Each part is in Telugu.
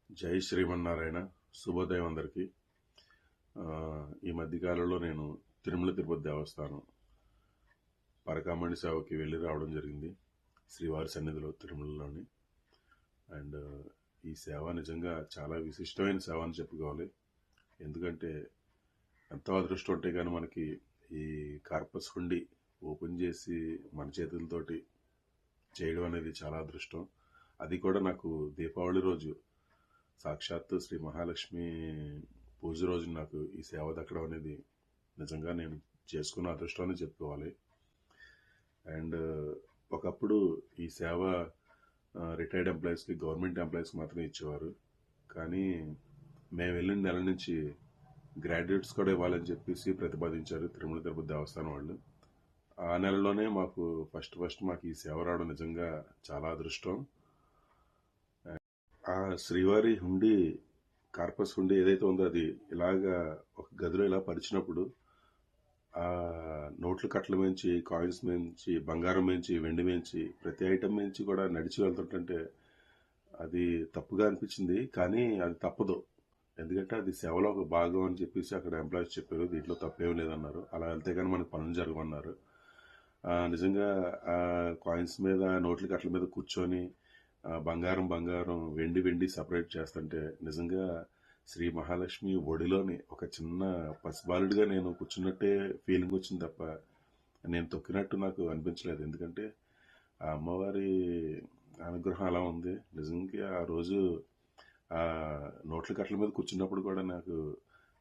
జై శ్రీమన్నారాయణ. శుభోదయం అందరికీ. ఈ మధ్యకాలంలో నేను తిరుమల తిరుపతి దేవస్థానం పరకామణి సేవకి వెళ్ళి రావడం జరిగింది, శ్రీవారి సన్నిధిలో తిరుమలలోని. అండ్ ఈ సేవ నిజంగా చాలా విశిష్టమైన సేవ అని చెప్పుకోవాలి. ఎందుకంటే ఎంతో అదృష్టం ఉంటే కానీ మనకి ఈ కార్పస్ హుండీ ఓపెన్ చేసి మన చేతులతోటి చేయడం అనేది చాలా అదృష్టం. అది కూడా నాకు దీపావళి రోజు సాక్షాత్తు శ్రీ మహాలక్ష్మి పూజ రోజు నాకు ఈ సేవ దక్కడం అనేది నిజంగా నేను చేసుకున్న అదృష్టం అని చెప్పుకోవాలి. అండ్ ఒకప్పుడు ఈ సేవ రిటైర్డ్ ఎంప్లాయీస్కి, గవర్నమెంట్ ఎంప్లాయీస్కి మాత్రమే ఇచ్చేవారు. కానీ మేము వెళ్ళిన నెల నుంచి గ్రాడ్యుయేట్స్ కూడా ఇవ్వాలని చెప్పేసి ప్రతిపాదించారు తిరుమల తిరుపతి దేవస్థానం వాళ్ళు. ఆ నెలలోనే మాకు ఫస్ట్ మాకు ఈ సేవ రావడం నిజంగా చాలా అదృష్టం. ఆ శ్రీవారి హుండీ, కార్పస్ హుండీ ఏదైతే ఉందో అది ఇలాగా ఒక గదిలో ఇలా పరిచినప్పుడు ఆ నోట్ల కట్టల మించి, కాయిన్స్ మించి, బంగారం మించి, వెండి మించి, ప్రతి ఐటమ్ మించి కూడా నడిచి వెళ్తుంటే అది తప్పుగా అనిపించింది. కానీ అది తప్పదు, ఎందుకంటే అది సేవలో ఒక భాగం అని చెప్పేసి అక్కడ ఎంప్లాయీస్ చెప్పారు. దీంట్లో తప్పేం లేదన్నారు. అలా వెళ్తే కానీ మనకు పనులు జరగమన్నారు. నిజంగా ఆ కాయిన్స్ మీద, నోట్ల కట్టల మీద కూర్చొని బంగారం వెండి సపరేట్ చేస్తుంటే నిజంగా శ్రీ మహాలక్ష్మి ఒడిలోని ఒక చిన్న పసిబాలుడిగా నేను కూర్చున్నట్టే ఫీలింగ్ వచ్చింది తప్ప నేను తొక్కినట్టు నాకు అనిపించలేదు. ఎందుకంటే ఆ అమ్మవారి అనుగ్రహం అలా ఉంది. నిజంగా ఆ రోజు ఆ నోట్ల కట్టల మీద కూర్చున్నప్పుడు కూడా నాకు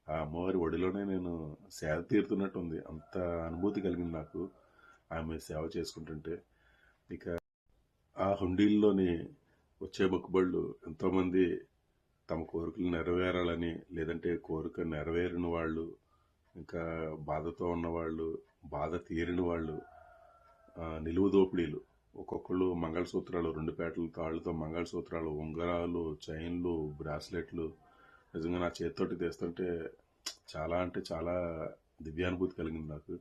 ఆ అమ్మవారి ఒడిలోనే నేను సేవ తీరుతున్నట్టు ఉంది. అంత అనుభూతి కలిగింది నాకు ఆమె సేవ చేసుకుంటుంటే. ఇక ఆ హుండీల్లోని వచ్చే మొక్కుబళ్ళు ఎంతోమంది తమ కోరికలు నెరవేరాలని, లేదంటే కోరిక నెరవేరిన వాళ్ళు, ఇంకా బాధతో ఉన్నవాళ్ళు, బాధ తీరిన వాళ్ళు, నిలువు దోపిడీలు, ఒక్కొక్కళ్ళు మంగళసూత్రాలు, 2 పేటల తాళ్ళతో మంగళసూత్రాలు, ఉంగరాలు, చైన్లు, బ్రాస్లెట్లు నిజంగా నా చేతితోటి తీస్తుంటే చాలా అంటే చాలా దివ్యానుభూతి కలిగింది నాకు.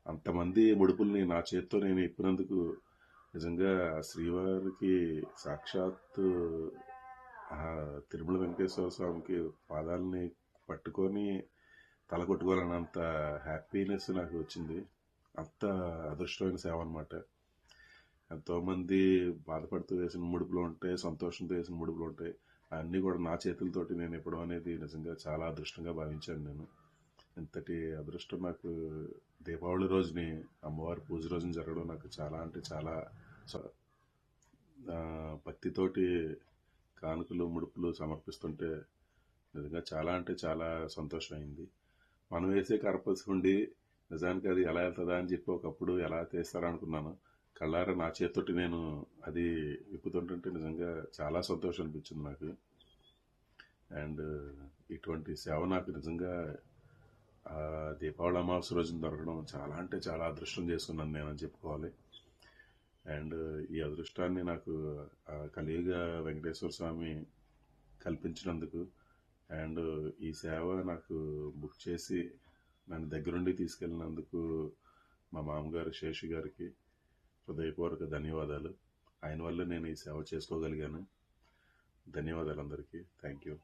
అంతమంది ముడుపుల్ని నా చేతితో నేను ఇప్పినందుకు నిజంగా శ్రీవారికి సాక్షాత్తు తిరుమల వెంకటేశ్వర స్వామికి పాదాలని పట్టుకొని తల కొట్టుకోవాలన్నంత హ్యాపీనెస్ నాకు వచ్చింది. అంత అదృష్టమైన సేవ అనమాట. ఎంతోమంది బాధపడుతూ వేసిన ముడుపులు ఉంటాయి, సంతోషంతో వేసిన ముడుపులు ఉంటాయి. అన్నీ కూడా నా చేతులతోటి నేను ఇవ్వడం అనేది నిజంగా చాలా అదృష్టంగా భావించాను నేను. ఇంతటి అదృష్టం నాకు దీపావళి రోజుని, అమ్మవారి పూజ రోజున జరగడం నాకు చాలా అంటే చాలా భక్తితోటి కానుకలు, ముడుపులు సమర్పిస్తుంటే నిజంగా చాలా అంటే చాలా సంతోషమైంది. మనం వేసే కార్పస్ హుండీ నిజానికి అది ఎలా వెళ్తుందా అని చెప్పి ఒకప్పుడు ఎలా తీస్తారా అనుకున్నాను. కళ్ళారా నా చేతితోటి నేను అది విప్పుతుంటుంటే నిజంగా చాలా సంతోషం అనిపించింది నాకు. అండ్ ఇటువంటి సేవ నాకు నిజంగా దీపావళి అమావాస్య రోజున దొరకడం చాలా అంటే చాలా అదృష్టం చేసుకున్నాను నేను అని చెప్పుకోవాలి. అండ్ ఈ అదృష్టాన్ని నాకు కలియుగ వెంకటేశ్వర స్వామి కల్పించినందుకు, అండ్ ఈ సేవ నాకు బుక్ చేసి నన్ను దగ్గరుండి తీసుకెళ్ళినందుకు మా మామగారు శేషు గారికి హృదయపూర్వక ధన్యవాదాలు. ఆయన వల్ల నేను ఈ సేవ చేసుకోగలిగాను. ధన్యవాదాలు అందరికీ. Thank you.